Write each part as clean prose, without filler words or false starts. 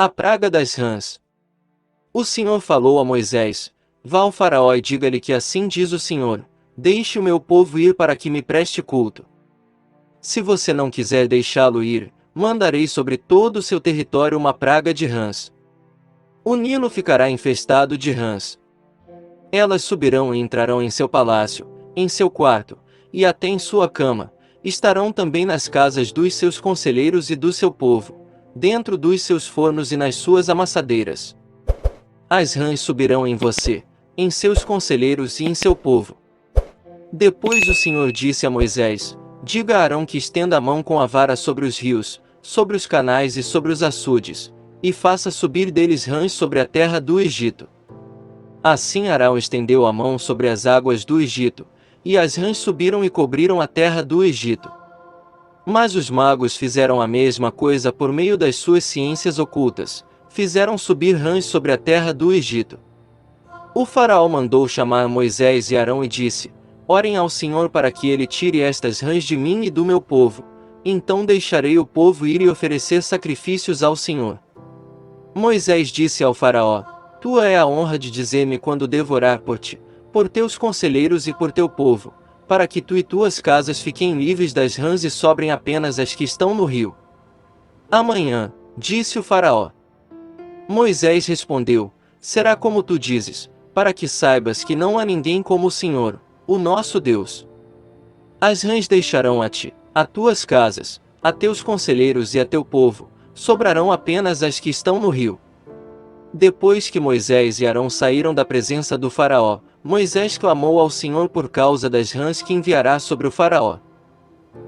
A praga das rãs. O Senhor falou a Moisés: Vá ao faraó e diga-lhe que assim diz o Senhor: Deixe o meu povo ir para que me preste culto. Se você não quiser deixá-lo ir, mandarei sobre todo o seu território uma praga de rãs. O Nilo ficará infestado de rãs. Elas subirão e entrarão em seu palácio, em seu quarto, e até em sua cama. Estarão também nas casas dos seus conselheiros e do seu povo, dentro dos seus fornos e nas suas amassadeiras. As rãs subirão em você, em seus conselheiros e em seu povo. Depois o Senhor disse a Moisés: Diga a Arão que estenda a mão com a vara sobre os rios, sobre os canais e sobre os açudes, e faça subir deles rãs sobre a terra do Egito. Assim Arão estendeu a mão sobre as águas do Egito, e as rãs subiram e cobriram a terra do Egito. Mas os magos fizeram a mesma coisa por meio das suas ciências ocultas, fizeram subir rãs sobre a terra do Egito. O faraó mandou chamar Moisés e Arão e disse: Orem ao Senhor para que ele tire estas rãs de mim e do meu povo, então deixarei o povo ir e oferecer sacrifícios ao Senhor. Moisés disse ao faraó: Tua é a honra de dizer-me quando devo orar por ti, por teus conselheiros e por teu povo, para que tu e tuas casas fiquem livres das rãs e sobrem apenas as que estão no rio. Amanhã, disse o faraó. Moisés respondeu: Será como tu dizes, para que saibas que não há ninguém como o Senhor, o nosso Deus. As rãs deixarão a ti, a tuas casas, a teus conselheiros e a teu povo, sobrarão apenas as que estão no rio. Depois que Moisés e Arão saíram da presença do faraó, Moisés clamou ao Senhor por causa das rãs que enviará sobre o faraó.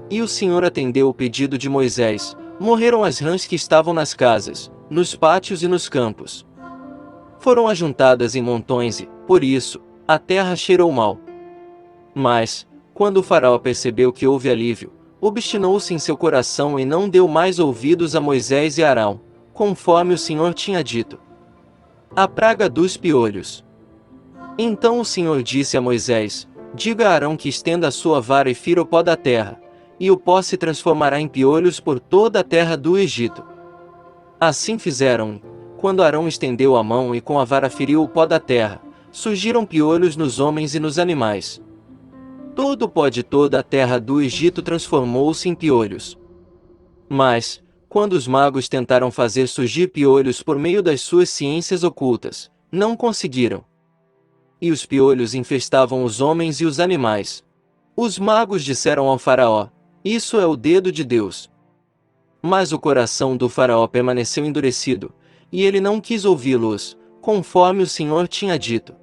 E o Senhor atendeu o pedido de Moisés: morreram as rãs que estavam nas casas, nos pátios e nos campos. Foram ajuntadas em montões e, por isso, a terra cheirou mal. Mas, quando o faraó percebeu que houve alívio, obstinou-se em seu coração e não deu mais ouvidos a Moisés e Arão, conforme o Senhor tinha dito. A praga dos piolhos. Então o Senhor disse a Moisés: Diga a Arão que estenda a sua vara e fira o pó da terra, e o pó se transformará em piolhos por toda a terra do Egito. Assim fizeram, quando Arão estendeu a mão e com a vara feriu o pó da terra, surgiram piolhos nos homens e nos animais. Todo o pó de toda a terra do Egito transformou-se em piolhos. Mas, quando os magos tentaram fazer surgir piolhos por meio das suas ciências ocultas, não conseguiram. E os piolhos infestavam os homens e os animais. Os magos disseram ao faraó: Isso é o dedo de Deus. Mas o coração do faraó permaneceu endurecido, e ele não quis ouvi-los, conforme o Senhor tinha dito.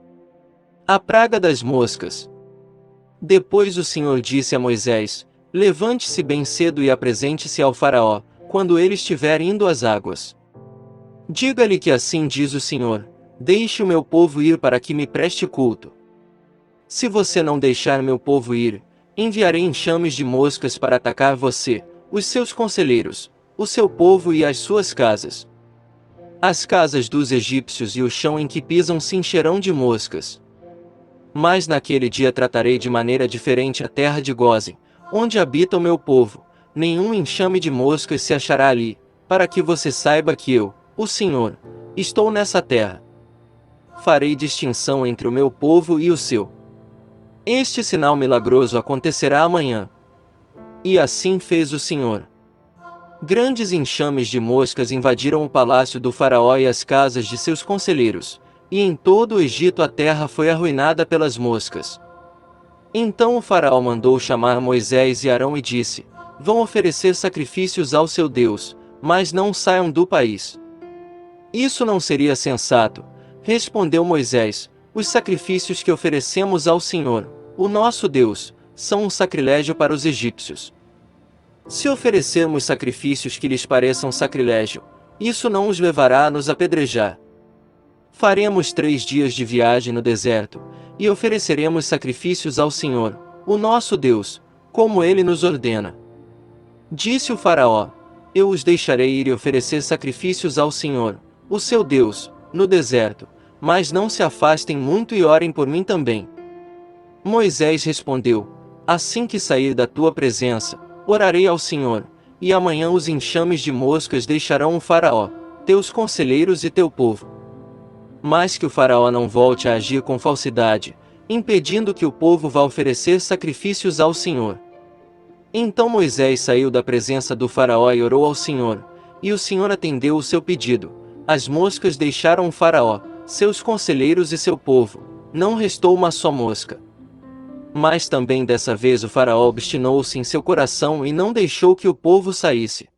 A praga das moscas. Depois o Senhor disse a Moisés: Levante-se bem cedo e apresente-se ao faraó, quando ele estiver indo às águas. Diga-lhe que assim diz o Senhor: Deixe o meu povo ir para que me preste culto. Se você não deixar meu povo ir, enviarei enxames de moscas para atacar você, os seus conselheiros, o seu povo e as suas casas. As casas dos egípcios e o chão em que pisam se encherão de moscas. Mas naquele dia tratarei de maneira diferente a terra de Gósen, onde habita o meu povo. Nenhum enxame de moscas se achará ali, para que você saiba que eu, o Senhor, estou nessa terra. Farei distinção entre o meu povo e o seu. Este sinal milagroso acontecerá amanhã. E assim fez o Senhor. Grandes enxames de moscas invadiram o palácio do faraó e as casas de seus conselheiros, e em todo o Egito a terra foi arruinada pelas moscas. Então o faraó mandou chamar Moisés e Arão e disse: Vão oferecer sacrifícios ao seu Deus, mas não saiam do país. Isso não seria sensato, respondeu Moisés. Os sacrifícios que oferecemos ao Senhor, o nosso Deus, são um sacrilégio para os egípcios. Se oferecermos sacrifícios que lhes pareçam sacrilégio, isso não os levará a nos apedrejar. Faremos 3 dias de viagem no deserto, e ofereceremos sacrifícios ao Senhor, o nosso Deus, como ele nos ordena. Disse o faraó: Eu os deixarei ir e oferecer sacrifícios ao Senhor, o seu Deus, no deserto, mas não se afastem muito e orem por mim também. Moisés respondeu: Assim que sair da tua presença, orarei ao Senhor, e amanhã os enxames de moscas deixarão o faraó, teus conselheiros e teu povo. Mas que o faraó não volte a agir com falsidade, impedindo que o povo vá oferecer sacrifícios ao Senhor. Então Moisés saiu da presença do faraó e orou ao Senhor, e o Senhor atendeu o seu pedido. As moscas deixaram o faraó, seus conselheiros e seu povo, não restou uma só mosca. Mas também dessa vez o faraó obstinou-se em seu coração e não deixou que o povo saísse.